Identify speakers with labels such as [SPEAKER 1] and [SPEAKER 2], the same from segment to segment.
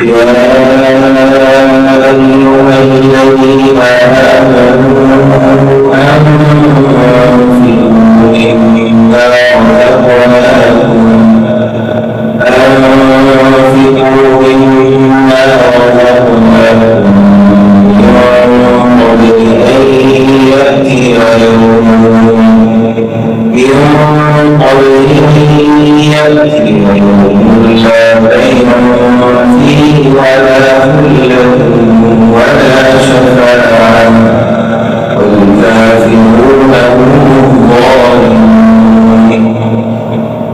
[SPEAKER 1] يا أيها الذين آمنوا أنفقوا مما رزقناكم قبل أن يأتي يوم لا بيع فيه ولا خلة ولا شفاعة والكافرون هم الظالمون.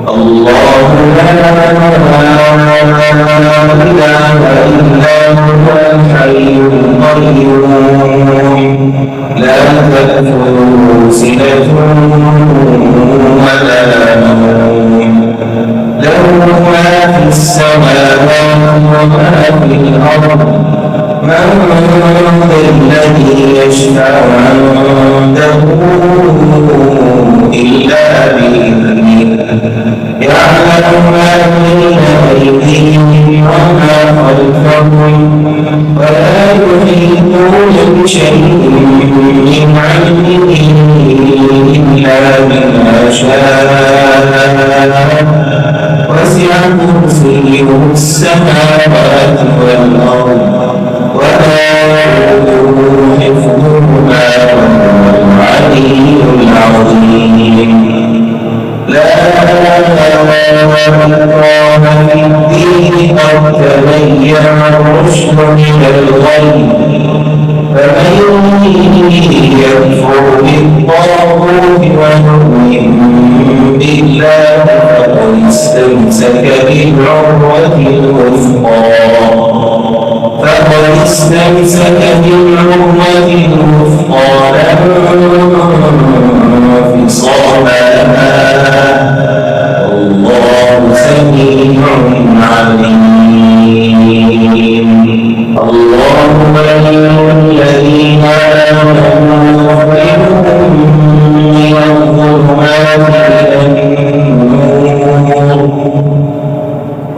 [SPEAKER 1] الله لا إله إلا هو الحي القيوم لا تأخذه سنة ولا نوم له ما في السماوات وما في الأرض من ذا الذي يشفع عنده إلا بإذنه يعلم ما بين أيديهم وما خلفهم ولا يحيطون بشيء من علمه إلا بما شاء وسع كرسيه السماوات والأرض ولا يؤوده حفظهما وهو العلي العظيم. لا إكراه في الدين قد تبين الرشد من الغي فمن يكفر بالطاغوت ويؤمن بالله فقد استمسك بالعروة الوثقى لا انفصام لها والله سميع عليم. الله ولي الذين آمنوا يخرجهم من الظلمات إلى النور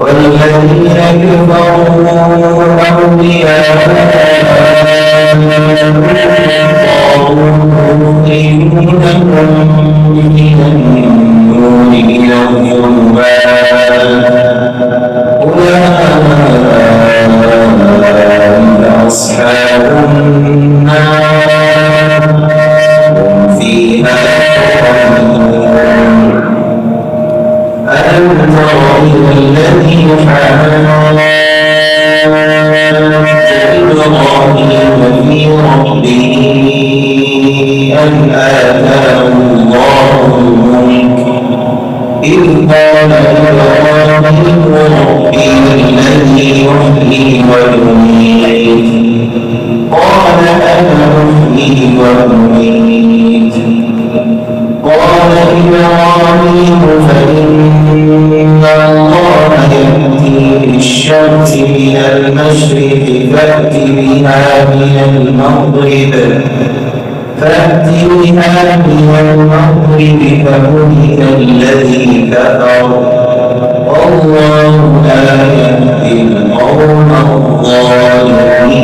[SPEAKER 1] والذين كفروا أولياءهم من النور إلى الظلمات أولئك أصحاب النار هم فيها خالدون. ألم تر إلى الذي حاج إبراهيم في ربه أن آتاه الله الملك إذ قال إبراهيم ربي الذي يحيي ويميت قال أنا أحيي وأميت قال إبراهيم فإن الله يأتي بالشمس من المشرق فأت بها من المغرب فبهت الذي كفر والله لا يهدي القوم الظالمين.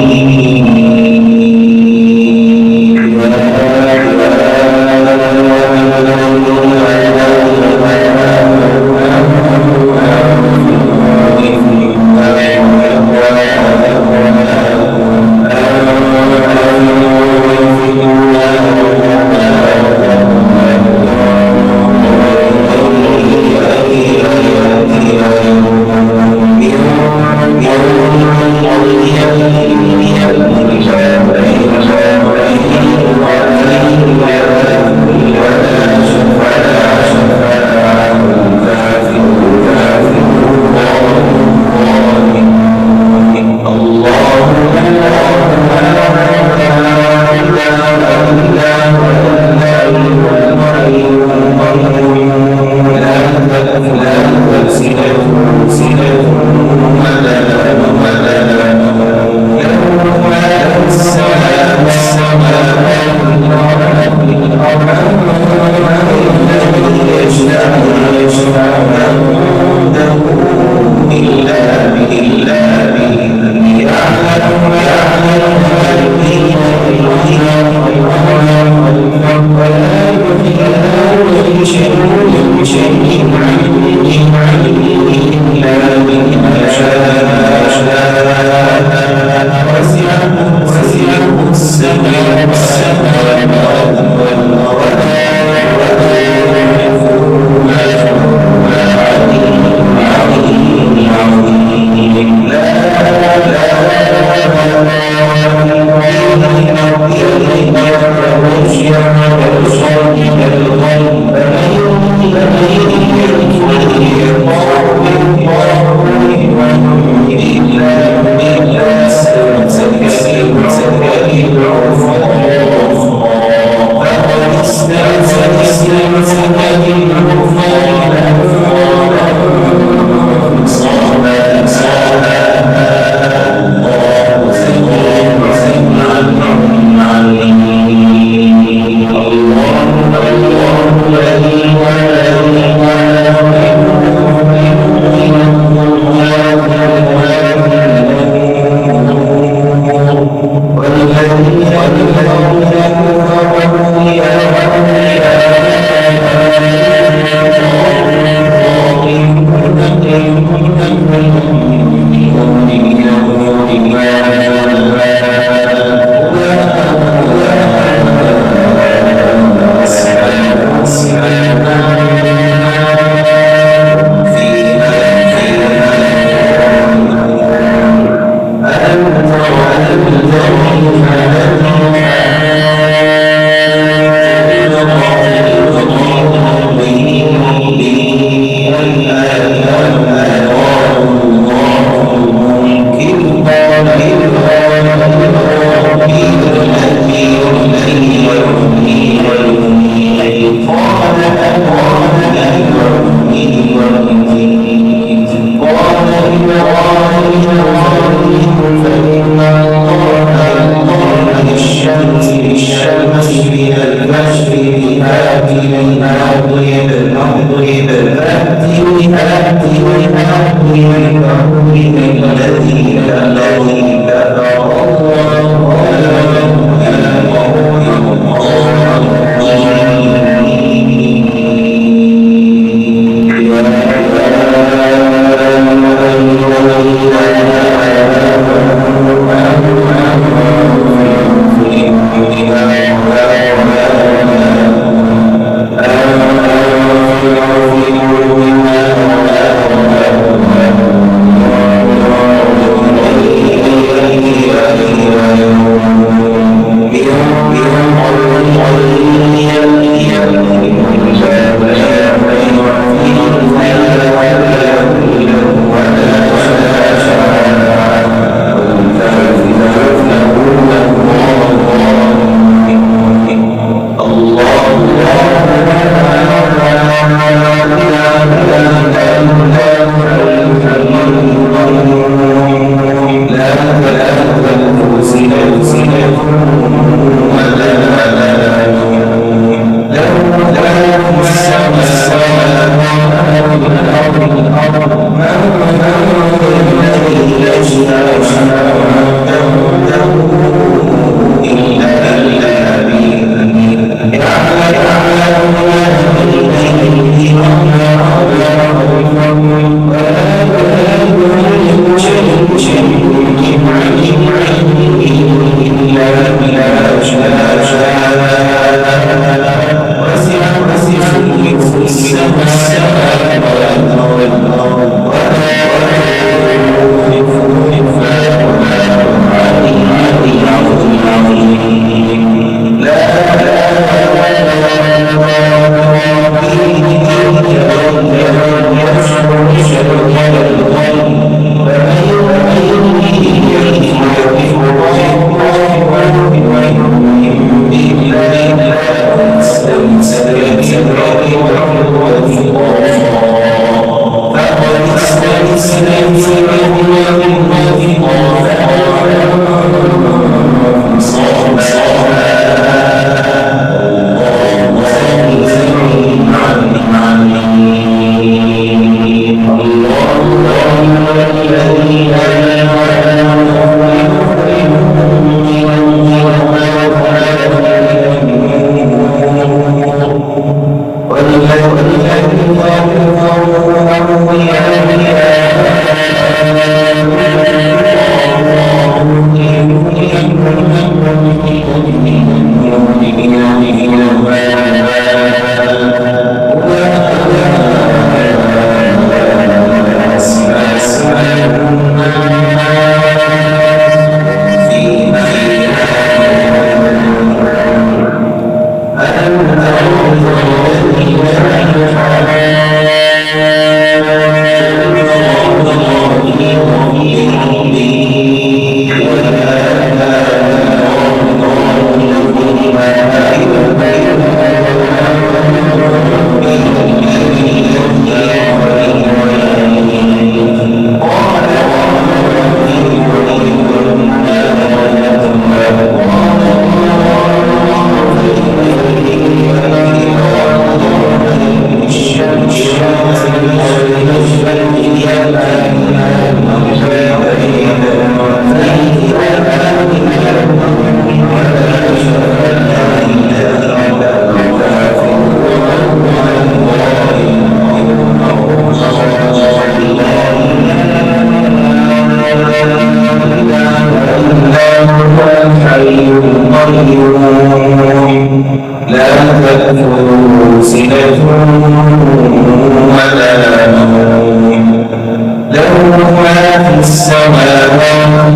[SPEAKER 1] بالله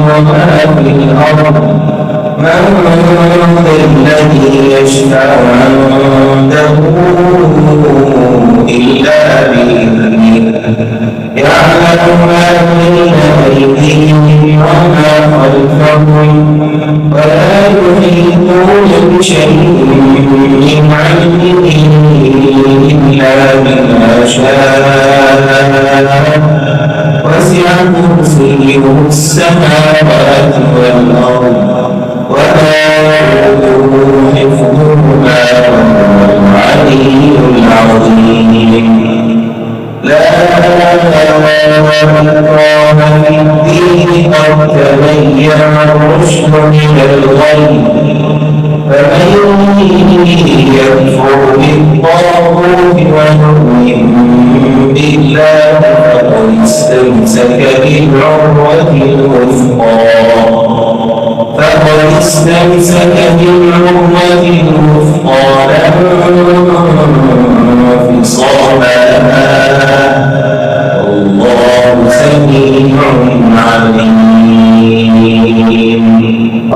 [SPEAKER 1] وما في الأرض من ذا الذي يشفع عنده إلا بإذنه يعلم ما بين أيديهم وما خلفهم ولا يحيطون بشيء من علمه إلا بما شاء وسع كرسيه السماوات والأرض ولا يؤوده حفظهما وهو العلي العظيم لا إكراه في الدين قد تبين الرشد من الغي فمن يكفر بالطاغوت ويؤمن بالله فقد استمسك بالعروة الوثقى لا انفصام لها والله سميع عليم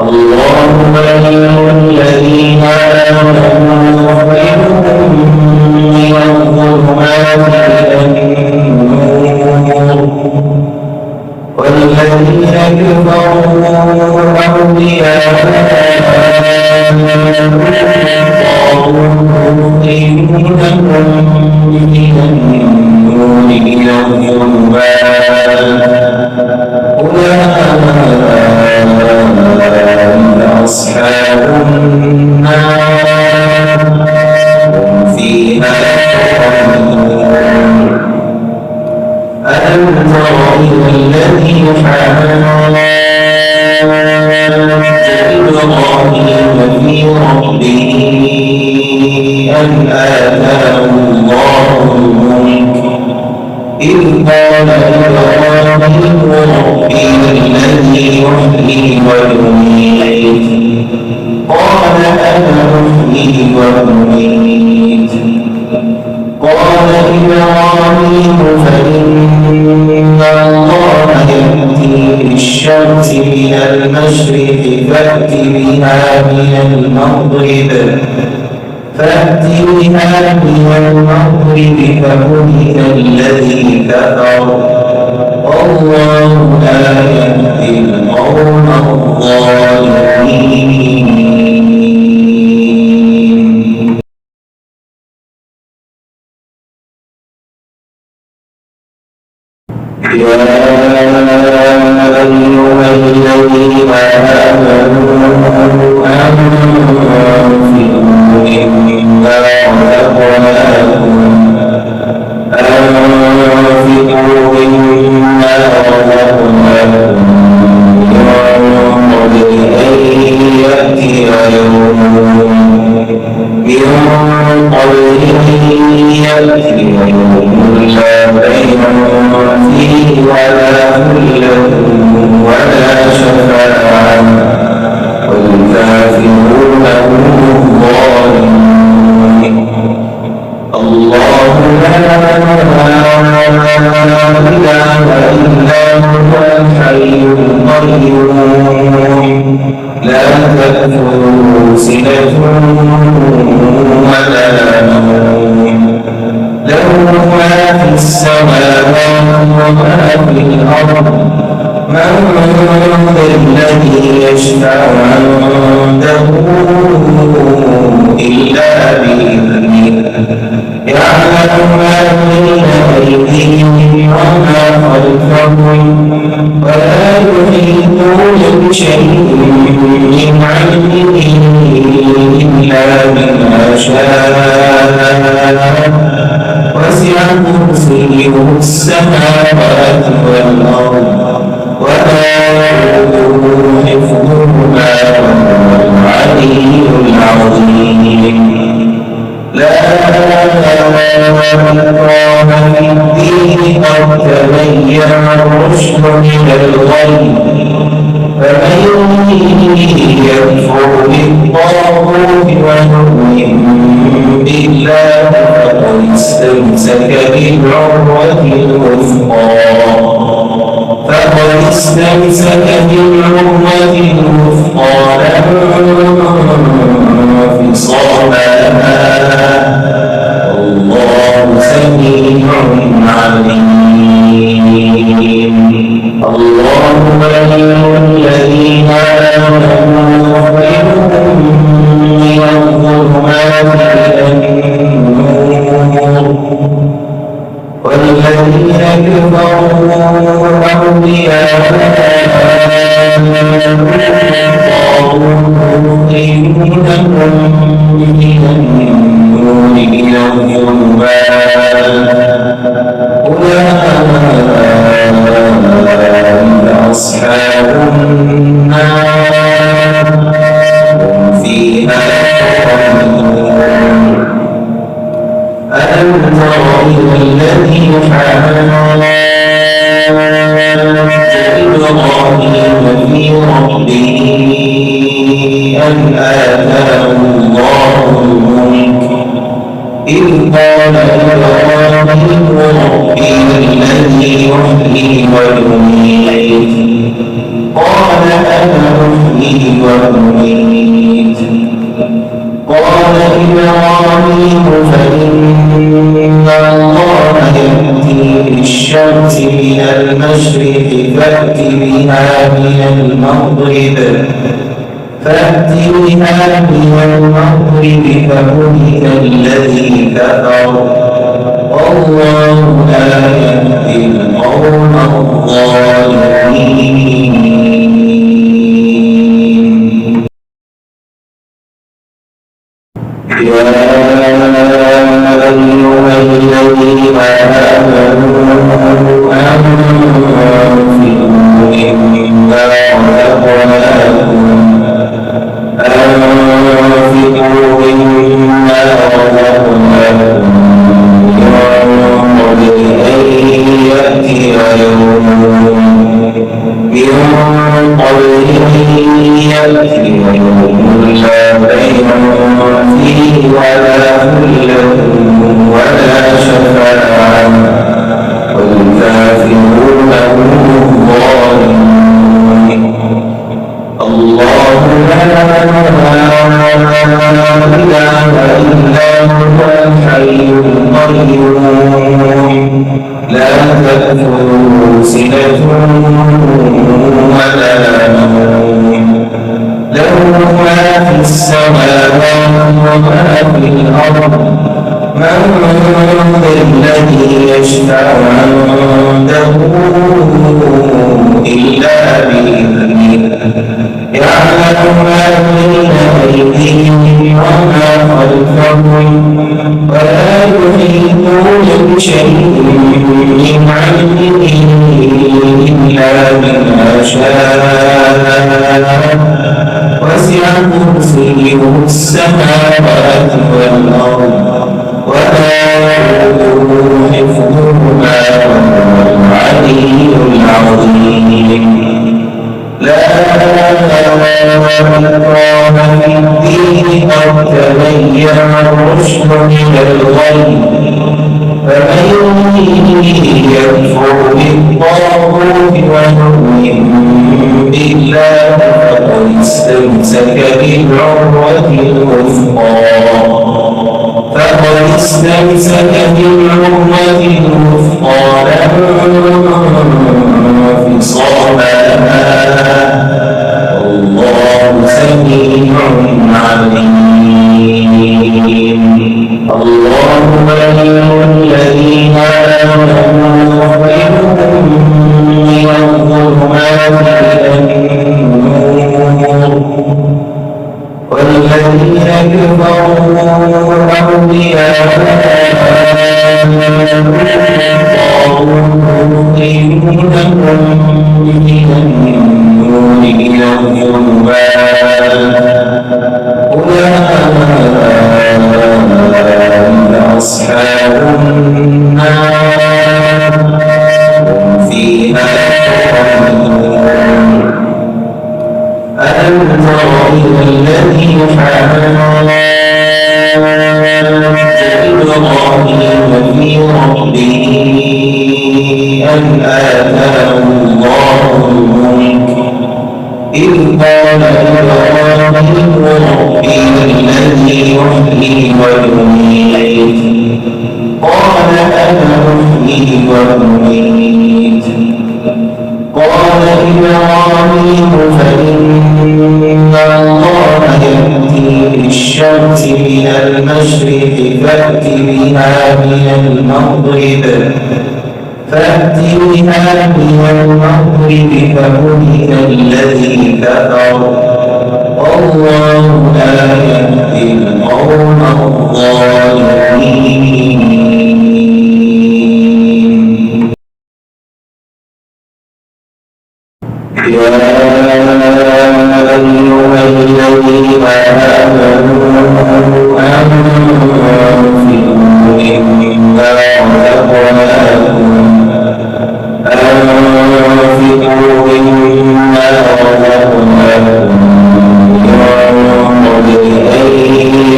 [SPEAKER 1] الله ولي الذين آمنوا يخرجهم من الظلمات إلى النور والذين كفروا أولياءهم من النور إلى الظلمات أولئك أصحاب النار هم فيها خالدون ألم تر إلى الذي حاج إبراهيم في ربه أن آتاه الله الملك إذ قال إبراهيم ربي الذي يحيي ويميت قال أنا أحيي وأميت قال إبراهيم فإن الله يأتي بالشمس من المشرق فأت بها من المغرب فبهت الذي كفر والله لا يهدي القوم الظالمين يا أيها الذين آمنوا أنفقوا مما رزقناكم من قبل أن يأتي يوم لا بيع فيه ولا خلة ولا شفاعة والكافرون هم الظالمون الله لا إله إلا هو الحي القيوم لا تأخذه سنة ولا نوم له ما في السماوات وما في الأرض من ذا الذي يشفع عنده إلا بإذنه يعلم ما بين أيديهم وما خلفهم ولا يحيطون بشيء من علمه إلا بما شاء وسع كرسيه السماوات والأرض ولا يؤوده حفظهما وهو العلي العظيم لا إكراه في الدين قد تبين الرشد من الغي فمن يكفر بالطاغوت ويؤمن بالله فقد استمسك بالعروة الوثقى استمسك بالعروة الوثقى لا انفصام لها والله سميع عليم. الله ولي الذين آمنوا يخرجهم من الظلمات إلى النور والذين كفروا أولياءهم يخرجونهم من النور إلى الظلمات أولئك أصحاب النار هم فيها خالدون. ألم تر إلى الذي حاج إبراهيم في ربه أن آتاه الله الملك إذ قال إبراهيم ربي الذي يحيي ويميت قال أنا أحيي وأميت قال إبراهيم فإن الله يأتي بالشمس من المشرق فأت بها من المغرب فبهت الذي كفر والله لا يهدي القوم الظالمين. يا أيها الذين آمنوا أنفقوا مما رزقناكم لا تأخذه سنة ولا نوم له ما في السماوات وما في الأرض من ذا الذي يشفع عنده إلا بإذنه يعلم ما بين أيديهم وما خلفهم ولا يحيطون بشيء من علمه إلا بما شاء وسع كرسيه السماوات والأرض ولا يؤوده حفظهما وهو العلي العظيم. لا إكراه في الدين قد تبين الرشد من الغي فمن يكفر بالطاغوت ويؤمن بالله فقد استمسك بالعروة الوثقى لا انفصام لها والله سميع عليم. الله ولي الذين آمنوا يخرجهم من الظلمات إلى النور والذين كفروا أولياءهم من النور إلى الظلمات أولئك أصحاب النار هم فيها خالدون. ألم تر إلى الذي حاج إبراهيم في ربه أن آتاه الله الملك إذ قال إبراهيم ربي الذي يحيي ويميت قال أنا أحيي وأميت قال إبراهيم فإن الله يأتي بالشمس من المشرق فأت بها من المغرب فبهت الذي كفر والله لا يهدي القوم الظالمين. يا أيها الذين آمنوا أنفقوا مما رزقناكم قبل أن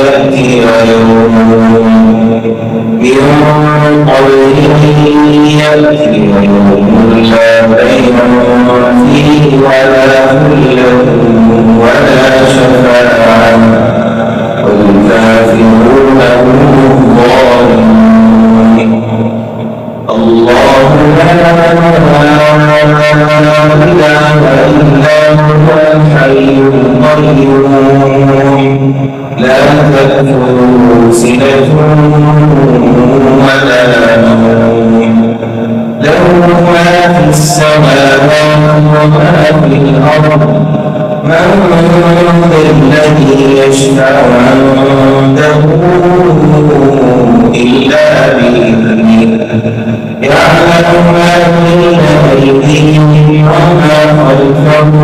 [SPEAKER 1] يأتي يوم لا بيع فيه ولا خلة ولا شفاعة والكافرون هم الظالمون. الله لا إله إلا هو الحي القيوم لا تأخذه سنة ولا نوم له ما في السماوات وما في الأرض من ذا الذي يشفع عنده إلا بإذنه يعلم ما بين أيديهم وما خلفهم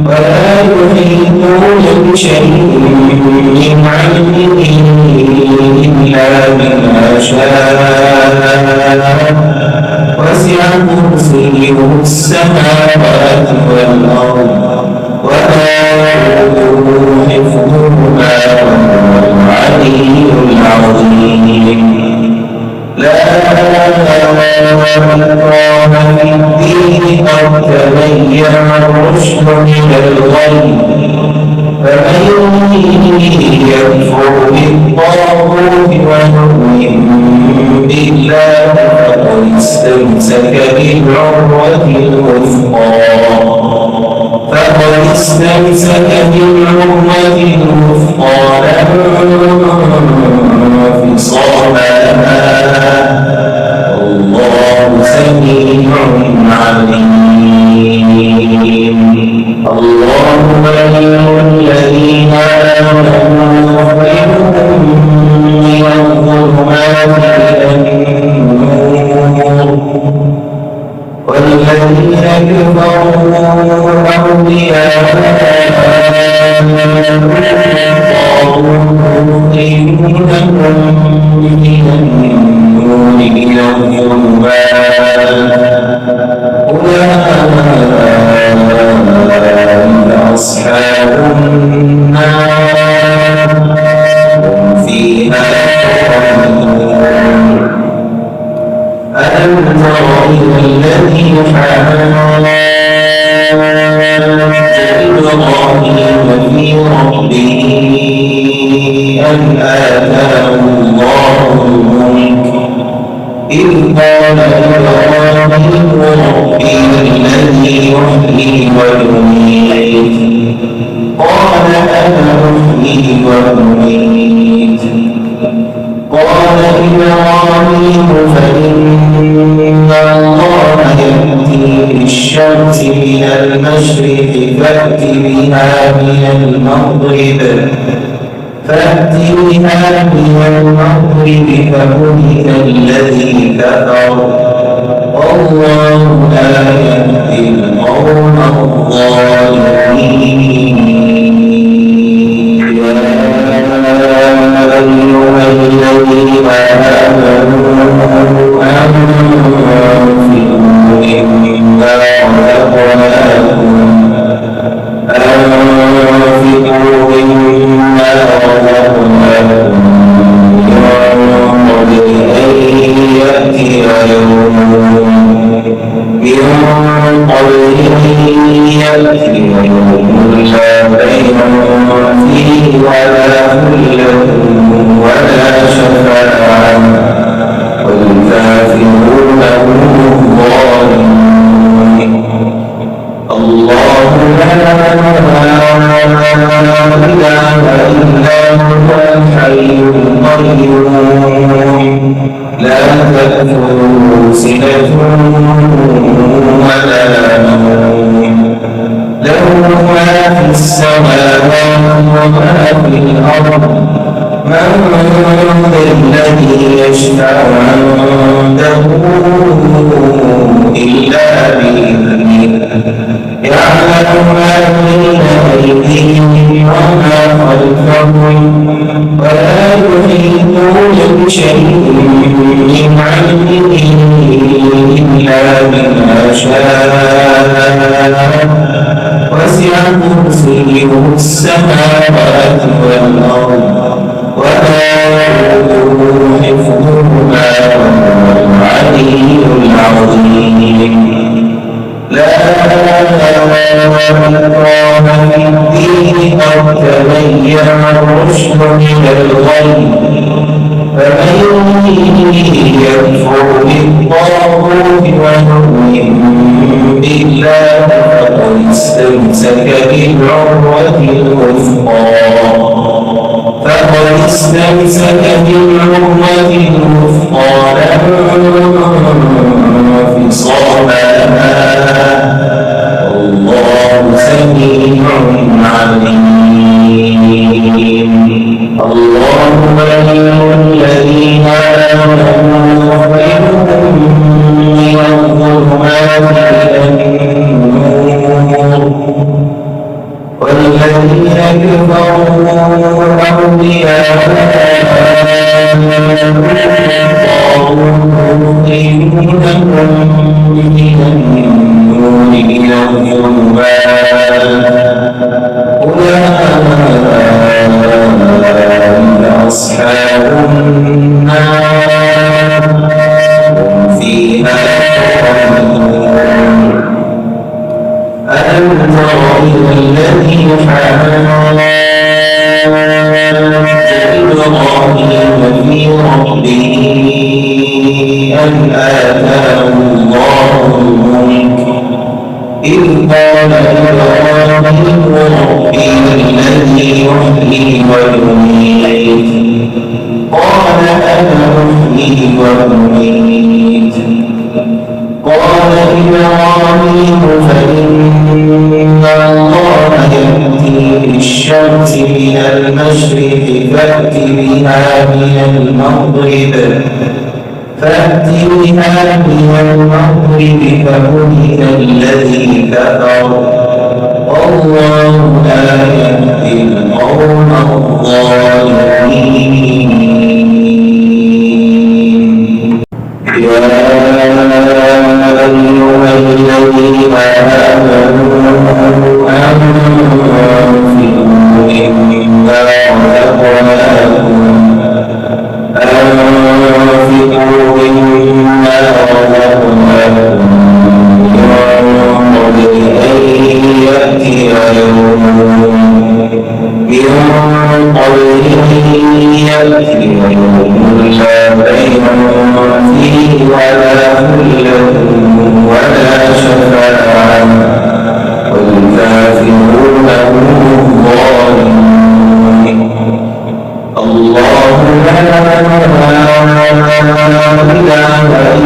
[SPEAKER 1] ولا يحيطون بشيء من علمه إلا بما شاء وسع كرسيه السماوات والأرض ولا يؤوده حفظهما وهو العلي العظيم. لا إكراه في الدين قد تبين الرشد من الغي فمن يكفر بالطاغوت ويؤمن بالله فقد استمسك بالعروة الوثقى لا انفصام لها والله سميع عليم. الله ولي الذين آمنوا يخرجهم من الظلمات إلى النور والذين كفروا أولياءهم من النور إلى الظلمات أولئك أصحاب النار هم فيها خالدون. ألم تر إلى الذي حاج إبراهيم في ربه أن آتاه الله الملك إذ قال إبراهيم ربي الذي يحيي ويميت قال أنا أحيي وأميت قال إبراهيم فإن الله يأتي بالشمس من المشرق فأت بها من المغرب فبهت الذي كفر والله لا يهدي القوم الظالمين. يا أيها الذين آمنوا أنفقوا مما رزقناكم قبل أن يأتي يوم من قبل يأتي يوم لا بيع فيه ولا خلة ولا شفاعة والكافرون هم الظالمون. الله لا إله إلا هو الحي القيوم لا تأخذه سنة ولا نوم له ما في السماوات وما في الأرض من ذا الذي يشفع عنده إلا بإذنه يعلم ما بين أيديهم وما خلفهم ولا يحيطون بشيء من علمه إلا بما شاء وسع كرسيه السماوات والأرض ولا يؤوده حفظهما وهو العلي العظيم. لا إكراه في الدين قد تبين الرشد من الغي فمن يكفر بالطاغوت ويؤمن بالله فقد استمسك بالعروة الوثقى لا انفصام لها والله سميع عليم. الله ولي الذين آمنوا يخرجهم من الظلمات إلى النور والذين كفروا أولياءهم من النور إلى الظلمات أولئك أصحاب النار هم فيها خالدون. ألم تر إلى الذي حاج إبراهيم في ربه أن آتاه الله الملك إذ قال إبراهيم ربي الذي يحيي ويميت قال أنا أحيي وأميت قال إبراهيم فإن الله يأتي بالشمس من المشرق فأت بها من المغرب فبهت الذي كفر والله لا يهدي القوم الظالمين. أيها الذين آمنوا أنفقوا مما رزقناكم من قبل أن يأتي يوم لا بيع فيه ولا خلة ولا شفاعة والكافرون هم الظالمون. الله لا إله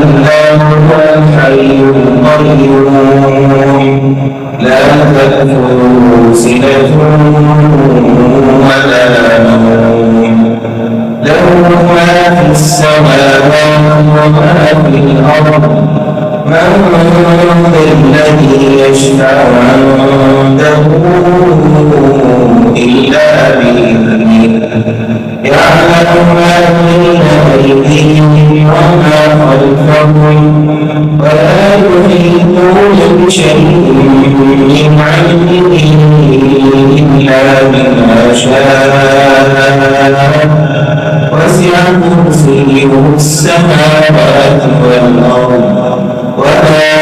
[SPEAKER 1] إلا هو الحي القيوم لا تأخذه سنة ولا نوم له ما في السماوات وما في الأرض من ذا الذي يشفع عنده إلا بإذنه يعلم ما بين أيديهم وما خلفهم ولا يحيطون بشيء من علمه إلا بما شاء وسع كرسيه السماوات والأرض ولا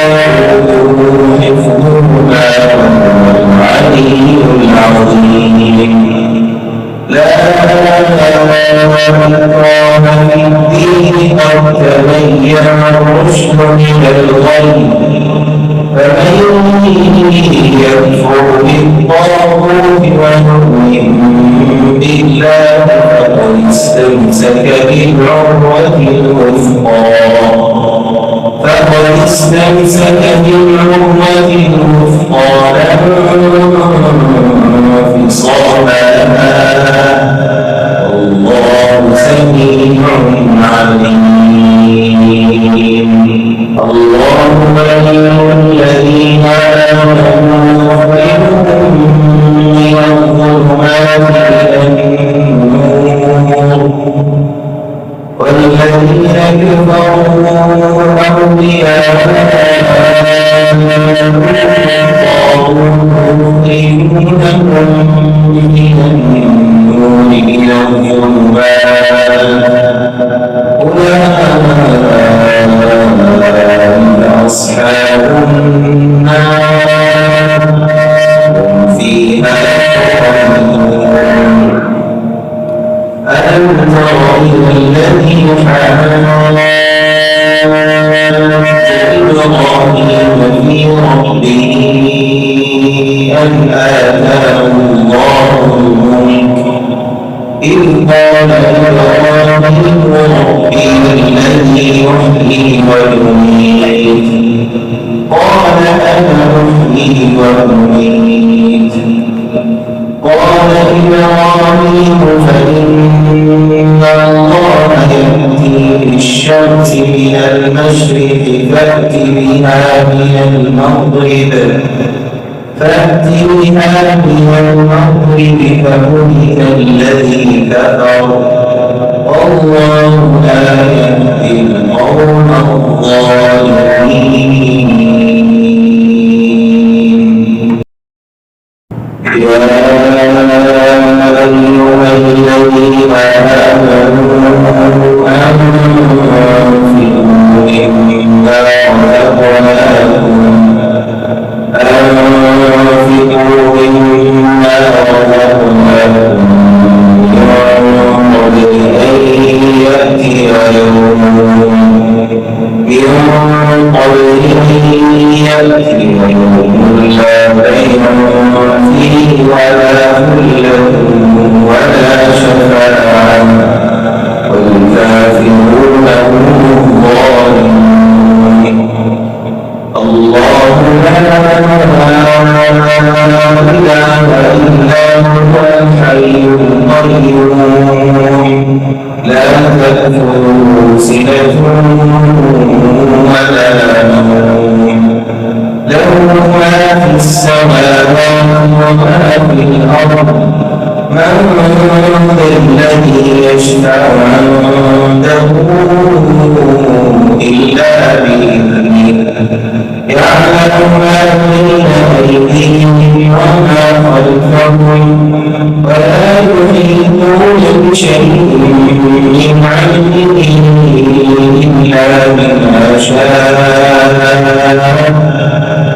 [SPEAKER 1] يؤوده حفظهما وهو العلي العظيم. لا إكراه في الدين قد تبين الرشد من الغي فمن يكفر بالطاغوت ويؤمن بالله فقد استمسك بالعروة الوثقى لا انفصام لها والله سميع عليم. الله ولي الذين آمنوا يخرجهم من الظلمات إلى النور والذين كفروا أولياءهم من النور إلى الظلمات أولئك أصحاب النار هم فيها خالدون. ألم تر إلى الذي حاج إبراهيم في ربه أن آتاه الله الملك إذ قال إبراهيم ربي الذي يحيي ويميت قال أنا أحيي وأميت قال إبراهيم فإن الله يأتي بالشمس من المشرق فأت بها من المغرب فبهت الذي كفر والله لا يهدي القوم الظالمين. يا أيها الذين آمنوا أنفقوا مما رزقناكم قبل أن يأتي يوم لا بيع فيه ولا خلة ولا شفاعة والكافرون هم الظالمون. الله لا إله إلا هو الحي القيوم لا تأخذه سنة ولا نوم له ما في السماوات وما في الأرض من ذا الذي يشفع عنده إلا بإذنه يعلم ما بين أيديهم وما خلفهم ولا يحيطون بشيء من علمه إلا بما شاء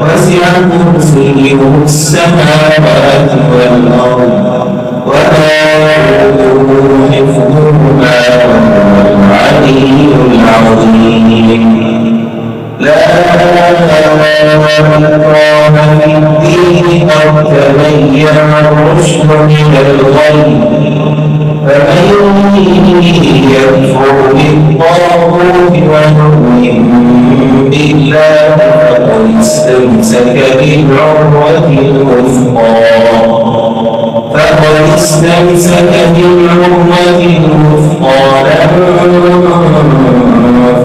[SPEAKER 1] وسع كرسيه السماوات والأرض ولا يؤوده حفظهما وهو العلي العظيم. لا إكراه في الدين قد تبين الرشد من الغي فمن يكفر بالطاغوت ويؤمن بالله فقد استمسك بالعروة الوثقى لا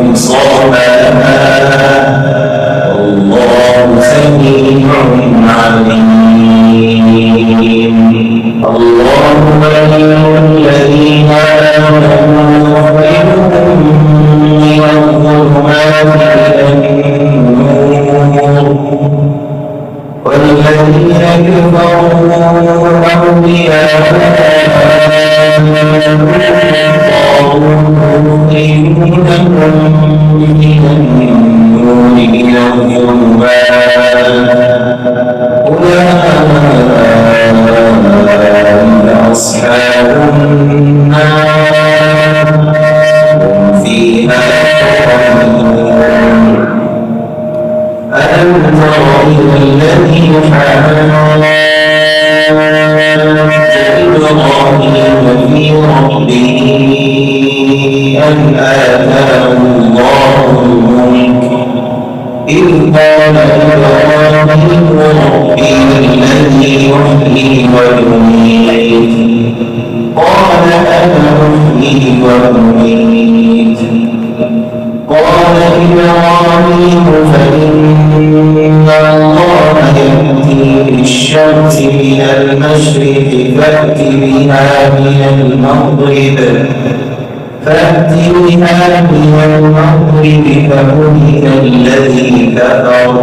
[SPEAKER 1] انفصام لها والله سميع عليم. الله ولي الذين آمنوا يخرجهم من الظلمات إلى النور والذين كفروا أولياءهم من النور إلى الظلمات أولئك أن آتاه الله الملك إذ قال إبراهيم ربي الذي يحيي ويميت قال أنا أحيي وأميت قال إبراهيم فإن الله يأتي بالشمس من المشرق فأت بها من المغرب فبهت الذي كفر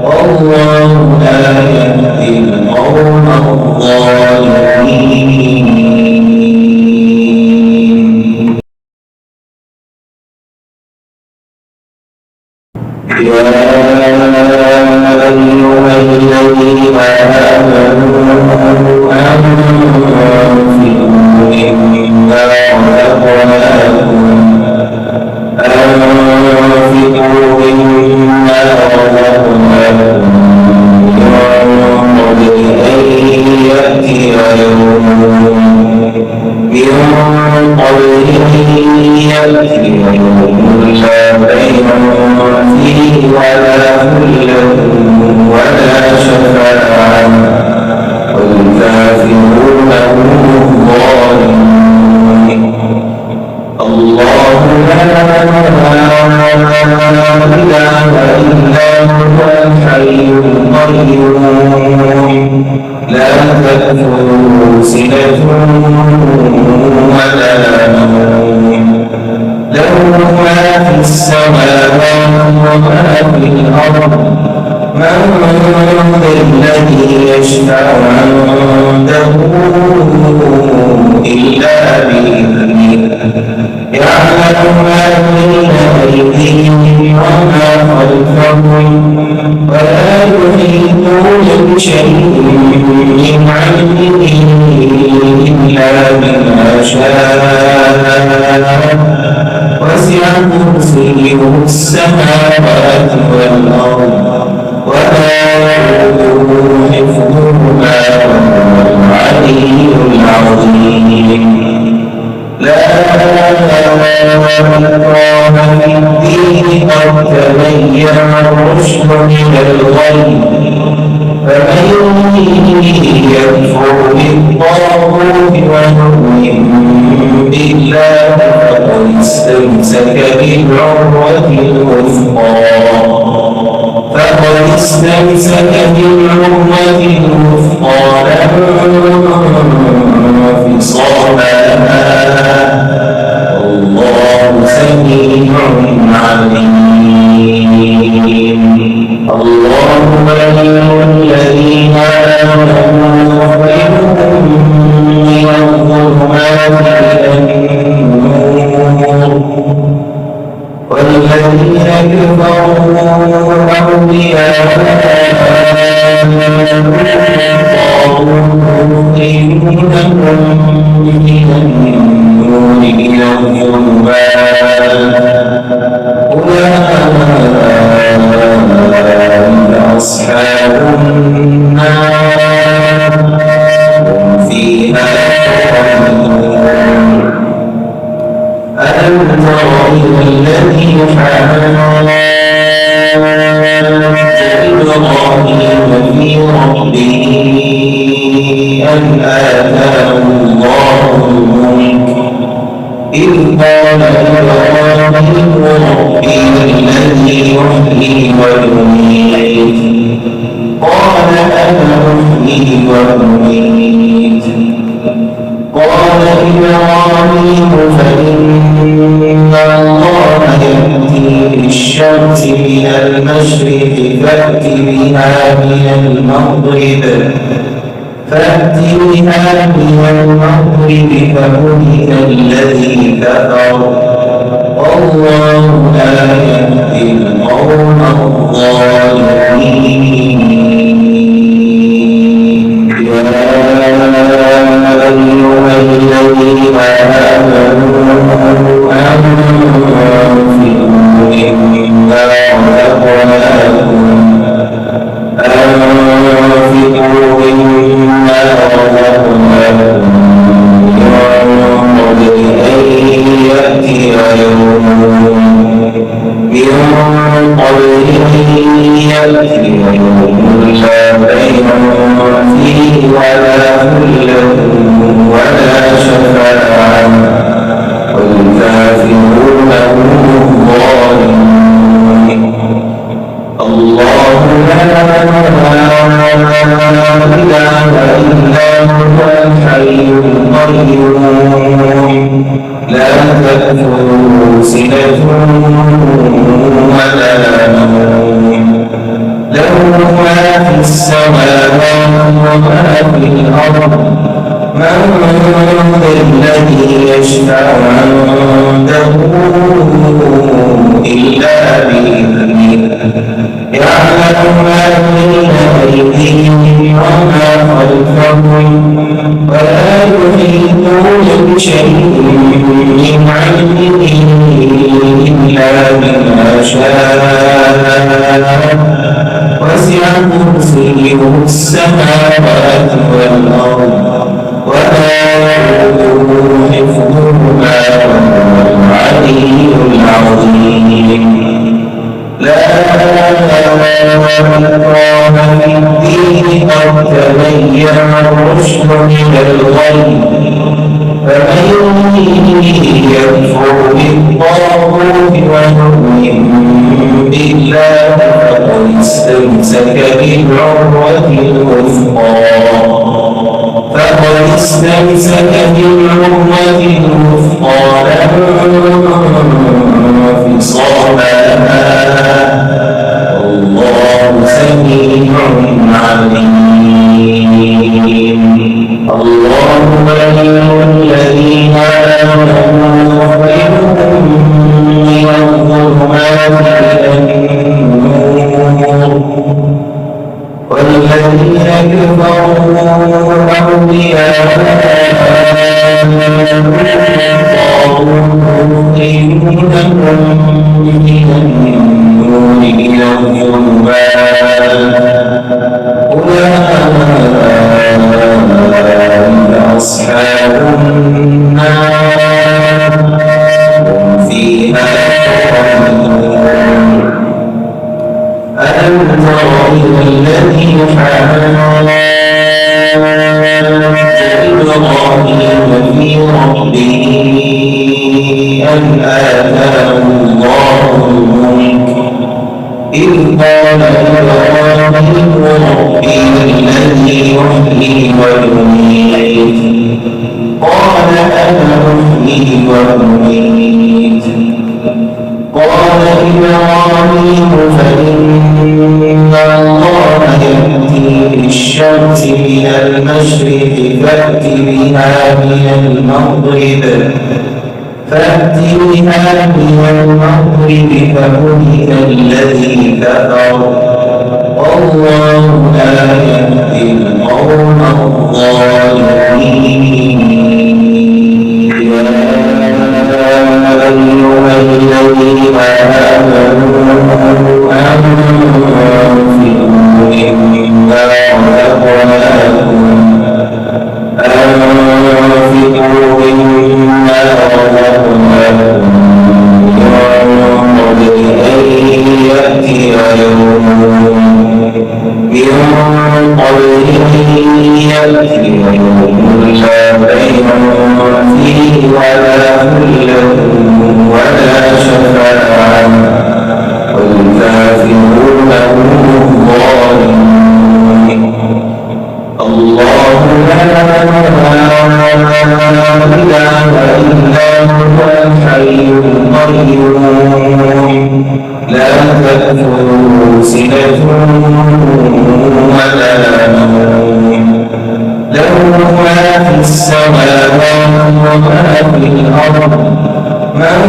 [SPEAKER 1] والله لا يهدي القوم الظالمين. يا أيها الذين آمنوا أنفقوا مما رزقناكم من قبل أن يأتي يوم لا بيع فيه ولا خلة ولا شفاعة والكافرون هم الظالمون. الله لا إله إلا هو الحي القيوم لا تأخذه سنة ولا نوم له ما في السماوات وما في الأرض من ذا الذي يشفع عنده إلا بإذنه يعلم ما بين أيديهم وما خلفهم ولا يحيطون بشيء من علمه إلا بما شاء وسع كرسيه السماوات والأرض ولا يؤوده حفظهما وهو العلي العظيم. لا إكراه في الدين قد تبين الرشد من الغي فمن يكفر بالطاغوت ويؤمن بالله فقد استمسك بالعروة الوثقى لا انفصام لها والله سميع عليم. الله ولي الذين آمنوا يخرجهم من الظلمات إلى النور والذين كفروا أولياءهم من النور إلى الظلمات أولئك أصحاب النار هم فيها خالدون. ألم تر إلى الذي حاج إبراهيم في ربه أن آتاه الله الملك إذ قال إبراهيم ربي الذي يحيي ويميت قال أنا أحيي وأميت قال إبراهيم فإن الله يأتي بالشمس من المشرق فأت بها من المغرب فبهت الذي كفر والله لا يهدي القوم الظالمين. يا أيها الذين آمنوا أنفقوا مما رزقناكم من قبل أن يأتي فيه ولا خلة ولا شفاعة والكافرون هم الظالمون. الله لا إله إلا هو الحي القيوم لا تأخذه سنة ولا نوم له ما في السماوات وما في الأرض من ذا الذي يشفع عنده إلا بإذنه يعلم ما بين أيديهم وما خلفهم ولا يحيطون بشيء من علمه إلا بما شاء وسع كرسيه السماوات والأرض ولا يؤوده حفظهما وهو العلي العظيم. لا إكراه في الدين قد تبين الرشد من الغي فمن يكفر بالطاغوت ويؤمن بالله فقد استمسك بالعروة الوثقى لا انفصام لها والله سميع عليم. الله ولي الذين آمنوا يخرجهم من الظلمات إلى النور والذين كفروا أولياءهم من النور إلى الظلمات أولئك أصحاب النار هم فيها خالدون. ألم تر إلى الذي حاج إبراهيم في ربه أن آتاه الله الملك إذ قال إبراهيم ربي الذي يحيي ويميت قال أنا أحيي وأميت قال إبراهيم فإن الله يأتي بالشمس من المشرق فأت بها من المغرب فبهت الذي كفر والله لا يهدي القوم الظالمين. يا أيها الذين آمنوا أنفقوا مما رزقناكم لا تأخذه سنة ولا نوم له ما في السماوات وما في الأرض من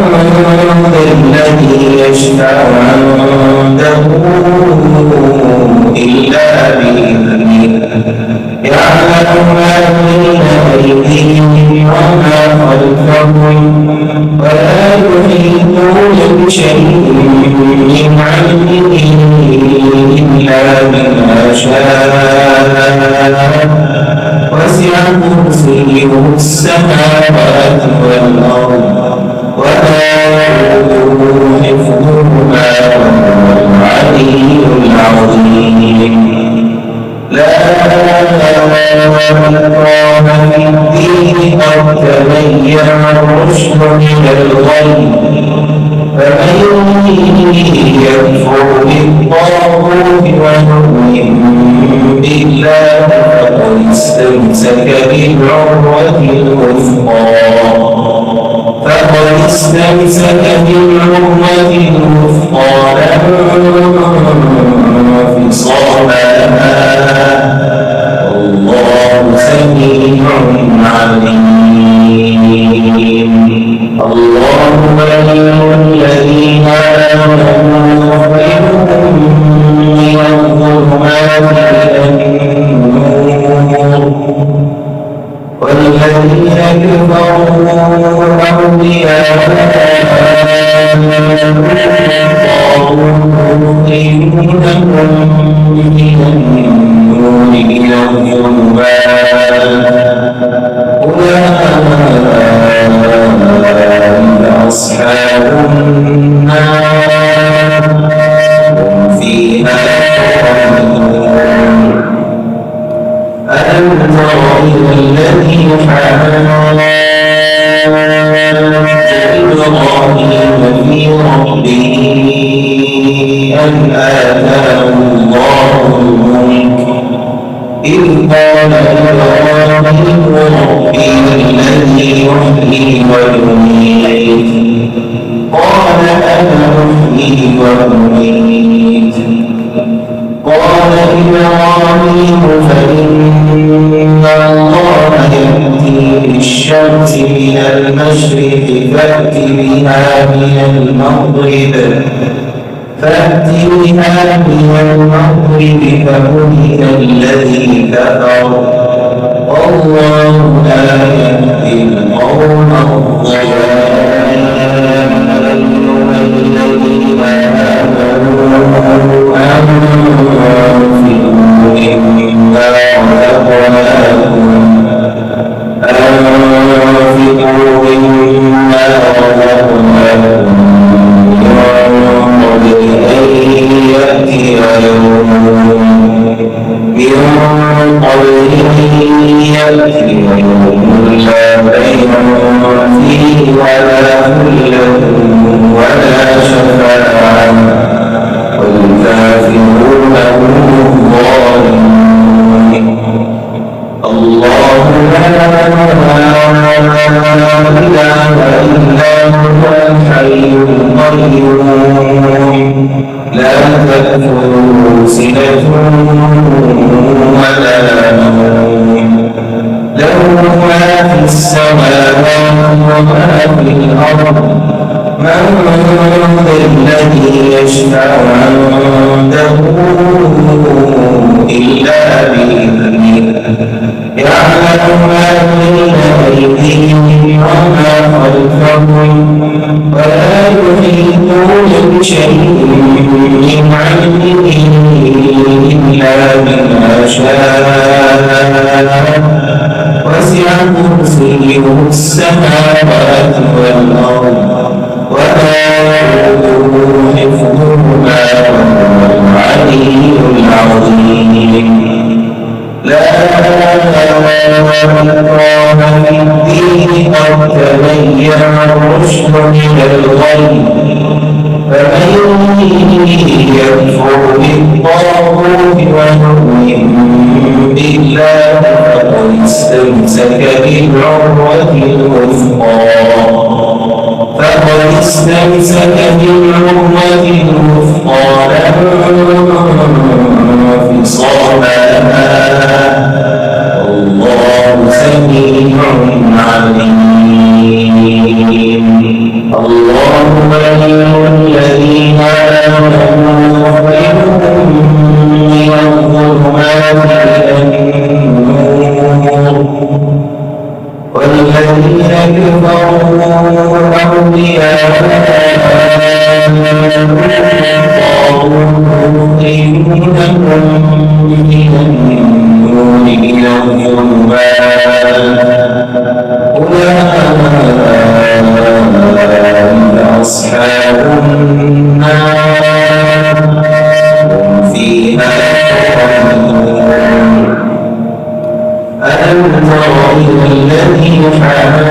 [SPEAKER 1] ذا الذي يشفع عنده إلا بإذنه يعلم ما بين أيديهم وما خلفهم ولا يحيطون بشيء من علمه إلا بما شاء وسع كرسيه السماوات والأرض ولا يؤوده حفظهما وهو العلي العظيم. لا إكراه في الدين قد تبين الرشد من الغي فمن يكفر بالطاغوت ويؤمن بالله فقد استمسك بالعروة الوثقى لا انفصام لها والله سميع عليم. الله ولي الذين آمنوا يخرجهم من الظلمات إلى النور والذين كفروا أولياءهم من النور إلى الظلمات أولئك أصحاب النار هم فيها خالدون. ألم تر إلى الذي حاج إبراهيم في ربه أن آتاه الله الملك إذ قال إبراهيم ربي الذي يحيي ويميت قال أنا أحيي وأميت قال إبراهيم فإن الله يأتي بالشمس من المشرق فأت بها من المغرب فبهت الذي كفر والله لا يهدي القوم الظالمين. الذين آمنوا أنفقوا مما رزقناكم من قبل أن يأتي يوم لا بيع فيه ولا خلة ولا شفاعة والكافرون هم الظالمون. الله لا إله إلا هو الحي القيوم لا تأخذه سنة ولا نوم له ما في السماوات وما في الأرض من ذا الذي يشفع عنده إلا بإذنه يعلم ما بين أيديهم وما خلفهم ولا يحيطون بشيء من علمه إلا بما شاء وسع كرسيه السماوات والأرض ولا يؤوده حفظهما وهو العلي العظيم. لا إكراه في الدين قد تبين الرشد من الغي فمن يكفر بالطاغوت ويؤمن بالله فقد استمسك بالعروة الوثقى لا انفصام لها والله سميع عليم. الله ولي الذين آمنوا يخرجهم من الظلمات إلى النور والذين كفروا أولياءهم من النور إلى الظلمات أولئك أصحاب النار هم فيها خالدون. تر إلى الذي حاج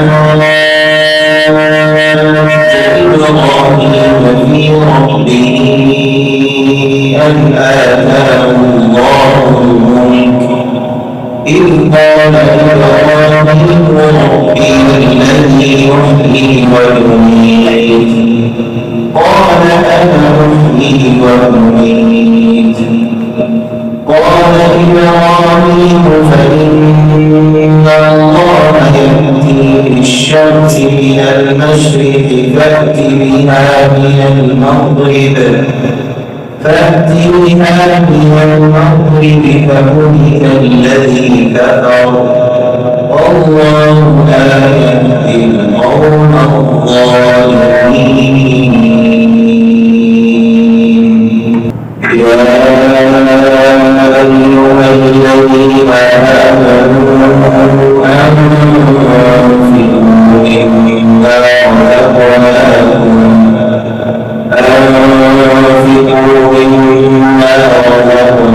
[SPEAKER 1] إبراهيم في ربه أن آتاه الله الملك إذ قال إبراهيم ربي الذي يحيي ويميت قال أنا أحيي وأميت قال إبراهيم فإن الله يأتي بالشمس من المشرق فأت بها من المغرب فبهت الذي كفر والله لا يهدي القوم الظالمين. يا أيها الذين آمنوا أنفقوا مما رزقناكم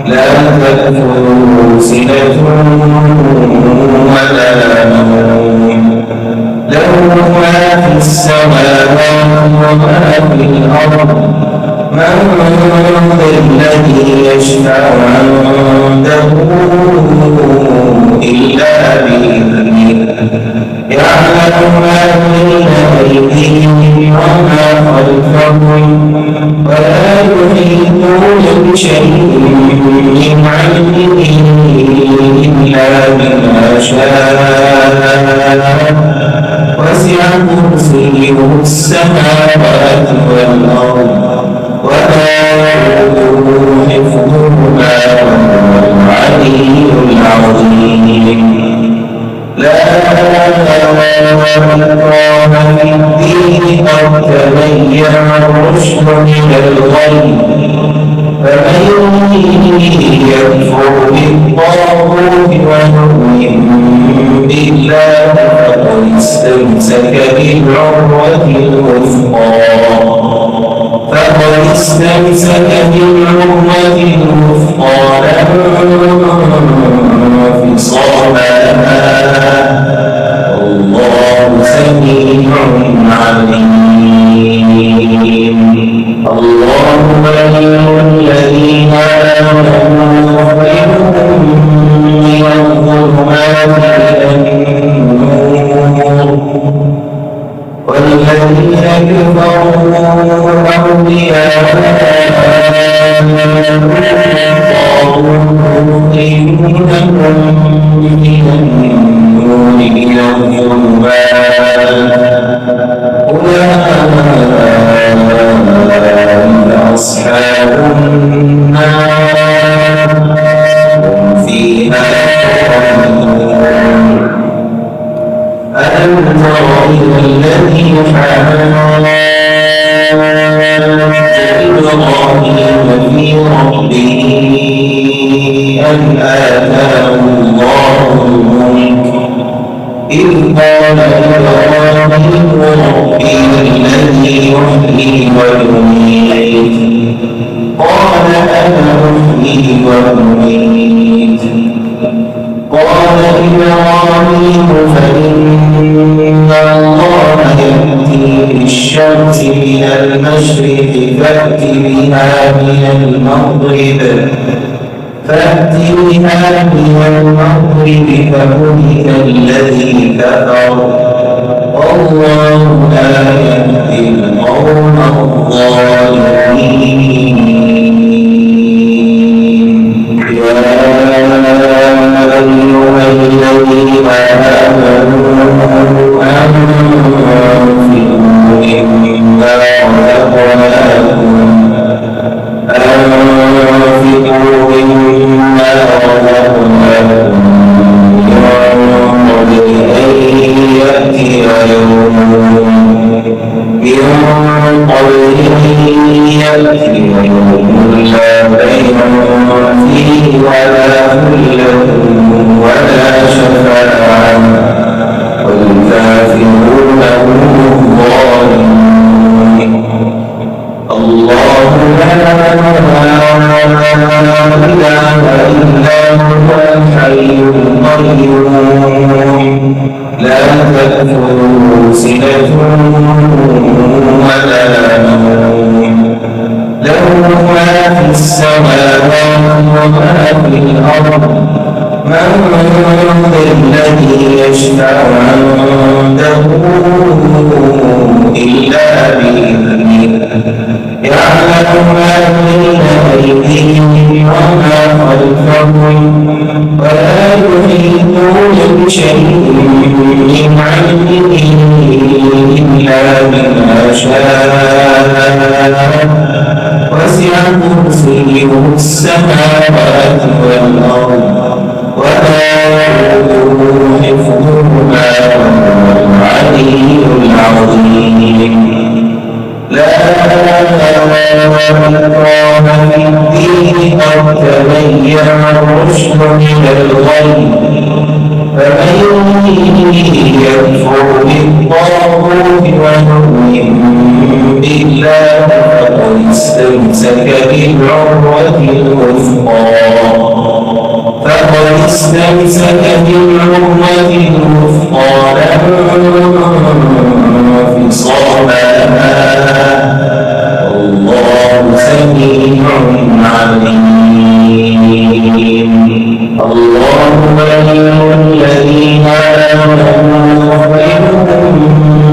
[SPEAKER 1] لا تأخذه سنة ولا نوم له ما في السماوات وما في الأرض من ذا الذي يشفع عنده إلا بإذنه يعلم ما بين أيديهم وما خلفهم ولا يحيطون بشيء من علمه إلا بما شاء وسع كرسيه السماوات والأرض ولا يؤوده حفظهما وهو العلي العظيم. لا إكراه في الدين قد تبين الرشد من الغي فمن يكفر بالطاغوت ويؤمن بالله فقد استمسك بالعروة الوثقى لا انفصام لها والله سميع عليم. الله ولي الذين آمنوا يخرجهم من الظلمات إلى النور والذين كفروا أولياءهم من النور إلى الظلمات أولئك أصحاب النار هم فيها خالدون. ألم تر إلى الذي حاج إبراهيم في ربه أن آتاه الله الملك إذ قال إبراهيم ربي الذي يحيي ويميت قال أنا أحيي وأميت قال إبراهيم فإن الله يأتي بالشمس من المشرق فأت بها من المغرب فبهت الذي كفر والله لا يهدي القوم الظالمين. يا أيها الذين آمنوا أنفقوا مما رزقناكم فيه ولا خلة ولا شفاعة والكافرون هم الظالمون. الله لا إله إلا هو الحي القيوم لا تأخذه سنة ولا نوم له ما في السماوات وما في الأرض من ذا الذي يشفع عنده إلا بإذنه يعلم ما بين أيديهم وما خلفهم ولا يحيطون بشيء من علمه إلا بما شاء وسع كرسيه السماوات والأرض ولا يؤوده حفظهما وهو العلي العظيم. لا إكراه في الدين قد تبين الرشد من الغي فمن يكفر بالطاغوت ويؤمن بالله فقد استمسك بالعروة الوثقى لا انفصام لها والله سميع عليم. الله ولي الذين آمنوا يخرجهم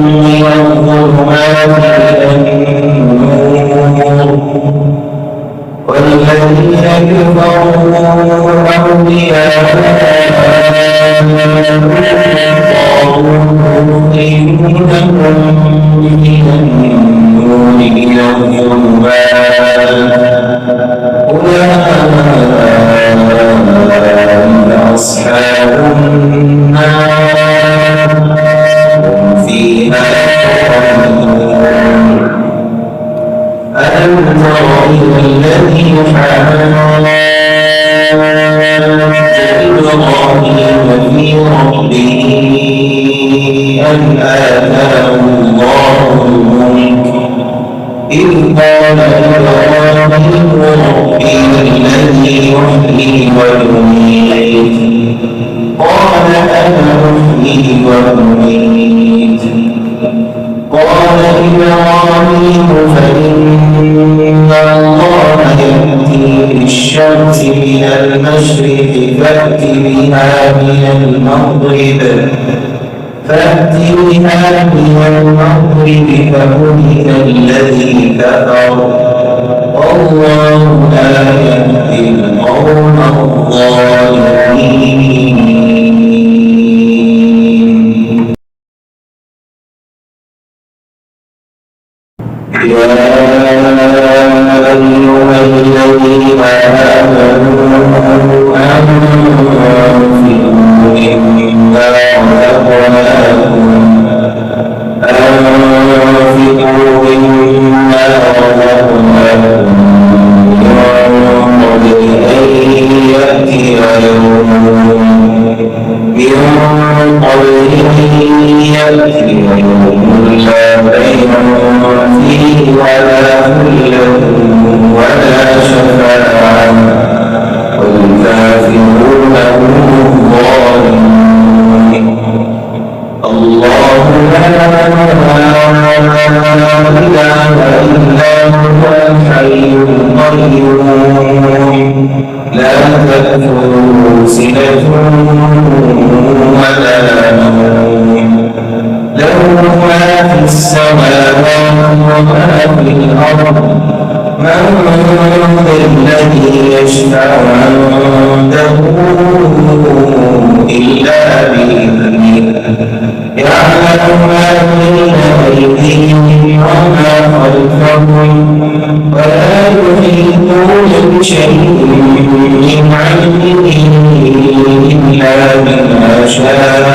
[SPEAKER 1] من الظلمات إلى النور والذين كفروا أولياءهم من النور إلى الظلمات أولئك أصحاب النار هم فيها خالدون. ألم تر إلى الذي حاج إبراهيم في ربه أن آتاه الله الملك إذ قال إبراهيم ربي الذي يحيي ويميت قال أنا أحيي وأميت قال إبراهيم فإن الله يأتي بالشمس من المشرق فأت بها من المغرب فبهت الذي كفر والله لا يهدي القوم الظالمين. يا أيها الذين آمنوا أنفقوا مما رزقناكم من قبل أن يأتي يوم لا بيع فيه ولا خلة ولا شفاعة والكافرون هم الظالمون. الله لا إله إلا هو الحي القيوم لا تأخذه سنة ولا نوم له ما في السماوات وما في الأرض من ذا الذي يشفع عنده إلا بإذنه يعلم ما بين أيديهم وما خلفهم ولا يحيطون بشيء من علمه إلا بما شاء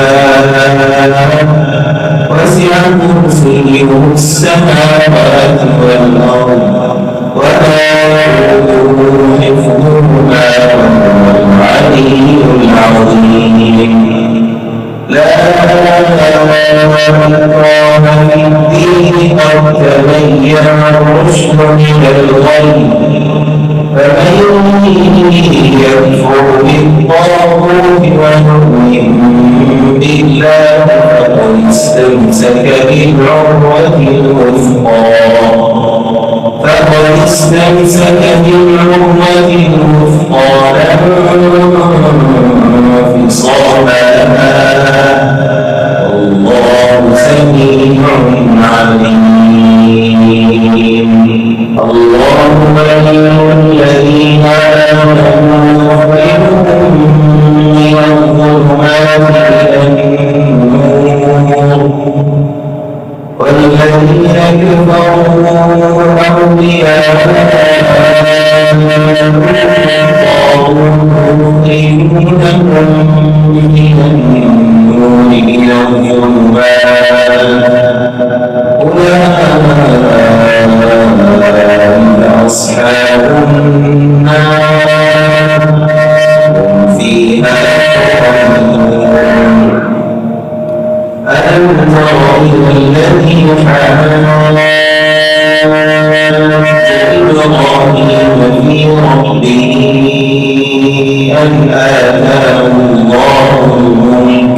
[SPEAKER 1] وسع كرسيه السماوات والأرض ولا حفظهما وهو العلي العظيم. لا إكراه في الدين قد تبين الرشد من الغي فمن يكفر بالطاغوت ويؤمن بالله فقد استمسك بالعروة الوثقى لا انفصام لها والله سميع عليم. الله ولي الذين آمنوا يخرجهم من الظلمات إلى النور والذين كفروا أولياءهم من النور إلى الظلمات أولئك أصحاب النار هم فيها خالدون. ألم تر إلى الذي حاج إبراهيم في ربه أن آتاه الله الملك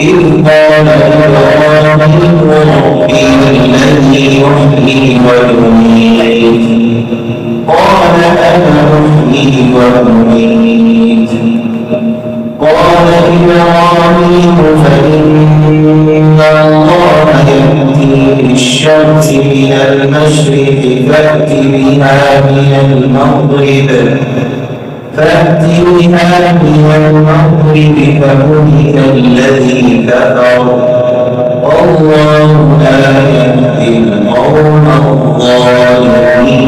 [SPEAKER 1] إذ قال إبراهيم ربي الذي يحيي ويميت قال أنا أحيي وأميت قال إبراهيم فإن الله يأتي بالشمس من المشرق فأت بها من المغرب فبهت الذي كفر والله لا يهدي القوم الظالمين.